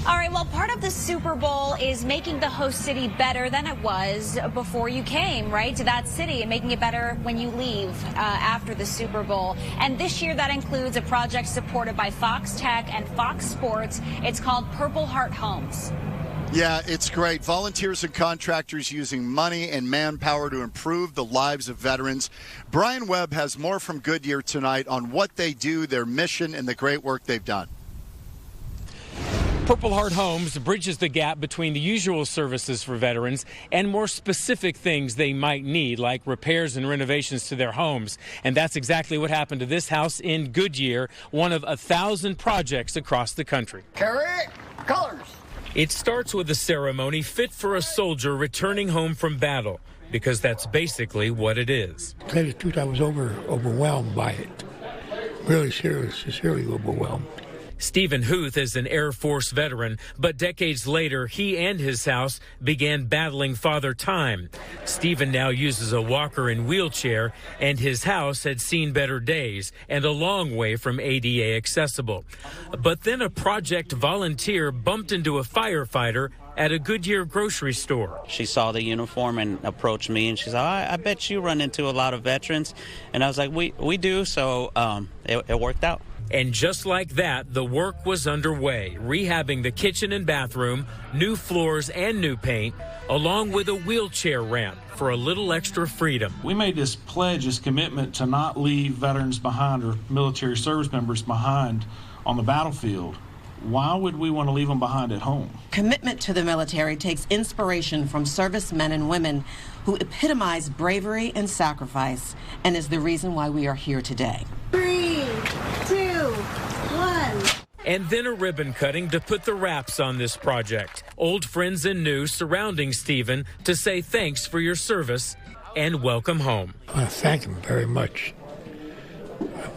All right, well, part of the Super Bowl is making the host city better than it was before you came, right, to that city, and making it better when you leave after the Super Bowl. And this year that includes a project supported by Fox Tech and Fox Sports. It's called Purple Heart Homes. Yeah, it's great. Volunteers and contractors using money and manpower to improve the lives of veterans. Brian Webb has more from Goodyear tonight on what they do, their mission, and the great work they've done. Purple Heart Homes bridges the gap between the usual services for veterans and more specific things they might need, like repairs and renovations to their homes. And that's exactly what happened to this house in Goodyear, one of 1,000 projects across the country. Carry colors. It starts with a ceremony fit for a soldier returning home from battle, because that's basically what it is. To tell you the truth, I was overwhelmed by it. Really sincerely overwhelmed. Stephen Huth is an Air Force veteran, but decades later, he and his house began battling Father Time. Stephen now uses a walker and wheelchair, and his house had seen better days and a long way from ADA accessible. But then a project volunteer bumped into a firefighter at a Goodyear grocery store. She saw the uniform and approached me, and she said, I bet you run into a lot of veterans. And I was like, we do, so it worked out. And just like that, the work was underway, rehabbing the kitchen and bathroom, new floors and new paint, along with a wheelchair ramp for a little extra freedom. We made this pledge, this commitment to not leave veterans behind or military service members behind on the battlefield. Why would we want to leave them behind at home? Commitment to the military takes inspiration from servicemen and women who epitomize bravery and sacrifice, and is the reason why we are here today. 3, 2, 1. And then a ribbon cutting to put the wraps on this project. Old friends and new surrounding Stephen to say thanks for your service and welcome home. I thank him very much.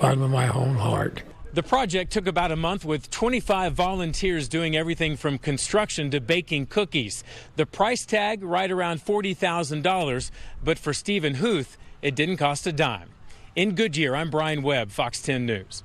Bottom of my own heart. The project took about a month with 25 volunteers doing everything from construction to baking cookies. The price tag right around $40,000, but for Stephen Huth, it didn't cost a dime. In Goodyear, I'm Brian Webb, Fox 10 News.